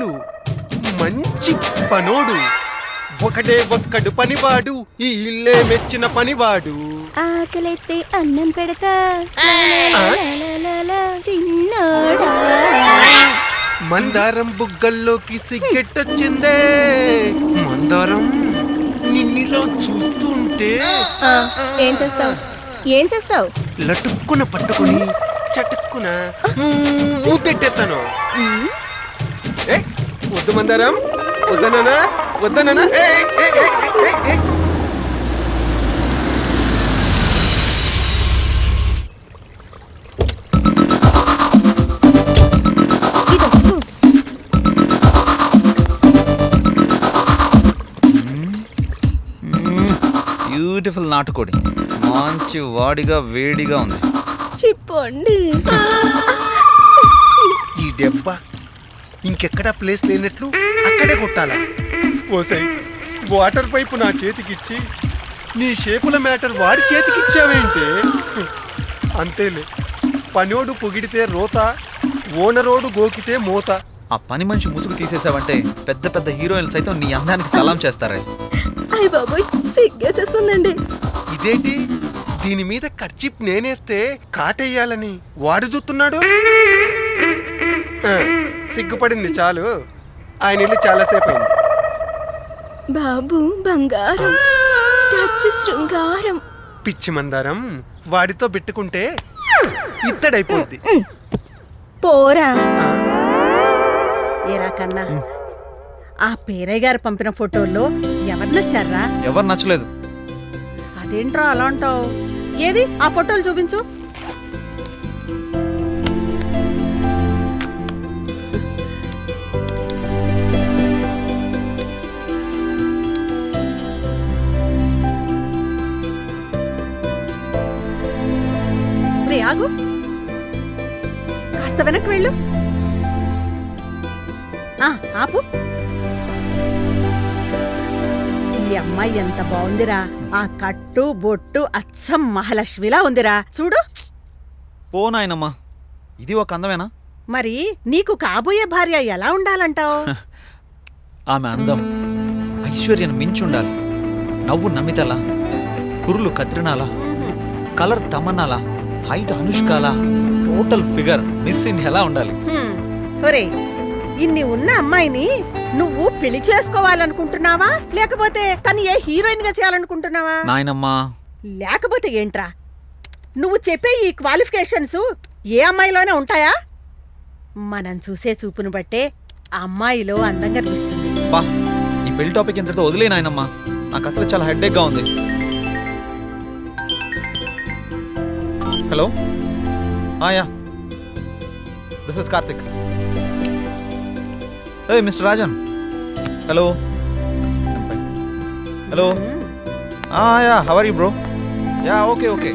అసలు మంచి పనోడు, ఒకడే ఒక్కడు పనివాడు, ఈ ఇల్లే మెచ్చిన పనివాడు. ఆకలెత్తే అన్నం పెడతా చిన్నోడా. మందారం బుగ్గల్లోకి సిగ్గెట్టొచ్చిందే. మందారం నిన్నిలో చూస్తుంటే ఏం చేస్తావు? లటుక్కున పట్టుకుని చటుక్కున ముద్దెట్టేస్తాను. వద్దు మందారం, వద్దనా వద్దనా. బ్యూటిఫుల్ నాటుకోడి, మంచి వాడిగా వేడిగా ఉంది. చిప్పండి. ఈ దెబ్బ ఇంకెక్కడా ప్లేస్ లేనట్లు అక్కడే కొట్టాలా? ఓసై, వాటర్ పైపు నా చేతికిచ్చి నీ షేపుల మ్యాటర్ వాడి చేతికిచ్చావేంటే? అంతేలే, పనోడు పొగిడితే రోత, ఓనరోడు గోకితే మోత. ఆ పని మనిషి ముసుగు తీసేసావంటే పెద్ద పెద్ద హీరోయిన్లు సైతం నీ అందానికి సలాం చేస్తారే. అయ్య బాబోయ్, సిగ్గేసేస్తుందండి. ఇదేంటి, దీని మీద కర్చీప్ నేనేస్తే కాటేయాలని వాడు చూస్తున్నాడు. సిగ్గుపడింది చాలు, ఆయన ఇల్లు చాలాసేపు అయింది. బాబు బంగారం, టచ్ శృంగారం. పిచ్చి మందారం, వాడితో పెట్టుకుంటే ఇత్తడైపోద్ది. పోరా. ఏరా కన్నా, ఆ పేరయ్య గారు పంపిన ఫోటోల్లో ఎవరు నచ్చారా? ఎవరు నచ్చలేదు. అదేంట్రా అలా అంటావు? ఏది ఆ ఫోటోలు చూపించు. రే ఆగు, కాస్త వెనక్కి వెళ్ళు. ఆపు. ఈ అమ్మాయి ఎంత బాగుందిరా, ఆ కట్టు బొట్టు అచ్చం మహాలక్ష్మిలా ఉందిరా, చూడు. పోనాయనమ్మా, ఇది ఒక అందమేనా? మరి నీకు కాబోయే భార్య ఎలా ఉండాలంటావు? ఆమె అందం ఐశ్వర్యను మించుండాలి. నవ్వు నమితలా, కురులు కత్రినాలా, కలర్ తమన్నాలా, హైట్ అనుష్కాలా, టోటల్ ఫిగర్ మిస్ ఇండియాలా ఉండాలి. ఒరే, ఇన్ని ఉన్న అమ్మాయిని నువ్వు పెళ్లి చేసుకోవాలనుకుంటున్నావా, లేకపోతే తను ఏ హీరోయిన్ గా చేయాలనుకుంటున్నావా? నాయనమ్మా, లేకపోతే ఏంట్రా? నువ్వు చెప్పే ఈ క్వాలిఫికేషన్స్ ఏ అమ్మాయిలోనే ఉంటాయా? మనం చూసే చూపును బట్టే అమ్మాయిలో అందంగా అనిపిస్తుంది. బా, ఈ పెళ్లి టాపిక్ ఎంతతో వదిలే నాయనమ్మా, నాకు అసలు చాలా హెడ్ఏక్ గా ఉంది. Hello, yeah, this is Karthik. Hey, Mr. Rajan. Hello. Hello. Yeah, how are you, bro? Yeah, okay.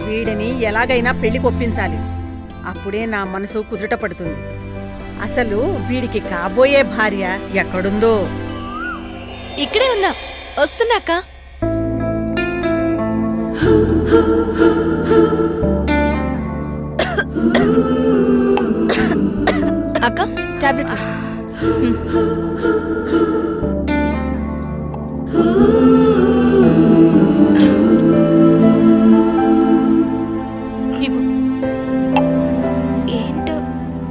వీడిని ఎలాగైనా పెళ్లికి ఒప్పించాలి, అప్పుడే నా మనసు కుదుట పడుతుంది. అసలు వీడికి కాబోయే భార్య ఎక్కడుందో? ఇక్కడే ఉన్నా, వస్తున్నాక. అక్క, టాబ్లెట్ ఏంటో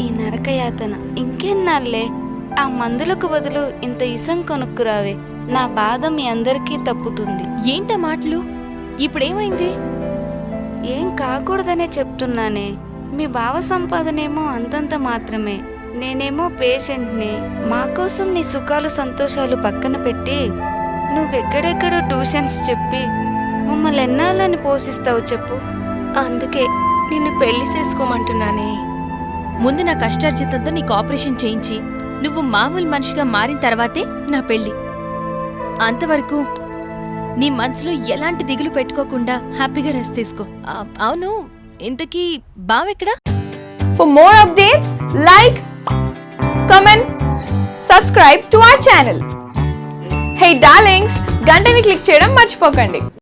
ఈ నరకయాతన ఇంకెన్నాళ్ళే? ఆ మందులకు బదులు ఇంత ఇసం కొనుక్కురావే, నా బాధ మీ అందరికీ తప్పుతుంది. ఏంట మాటలు? ఇప్పుడేమైంది? ఏం కాకూడదనే చెప్తున్నానే. మీ భావ సంపాదనేమో అంతంత మాత్రమే, నేనేమో పేషెంట్ని. మా కోసం నీ సుఖాలు సంతోషాలు పక్కన పెట్టి నువ్వెక్కడెక్కడో ట్యూషన్స్ చెప్పి మమ్మల్ని ఎన్నాళ్ళని పోషిస్తావు చెప్పు. అందుకే నిన్ను పెళ్లి చేసుకోమంటున్నానే. ముందు నా కష్టార్జితంతో నీకు ఆపరేషన్ చేయించి నువ్వు మామూలు మనిషిగా మారిన తర్వాతే నా పెళ్లి. అంతవరకు నీ మనసులో ఎలాంటి దిగులు పెట్టుకోకుండా హ్యాపీగా రెస్ట్ తీసుకో. అవును, ఇంతకీ బావెక్కడా? For more updates, like, comment, subscribe to our channel. Hey darlings, గంటని click చేయడం మర్చిపోకండి.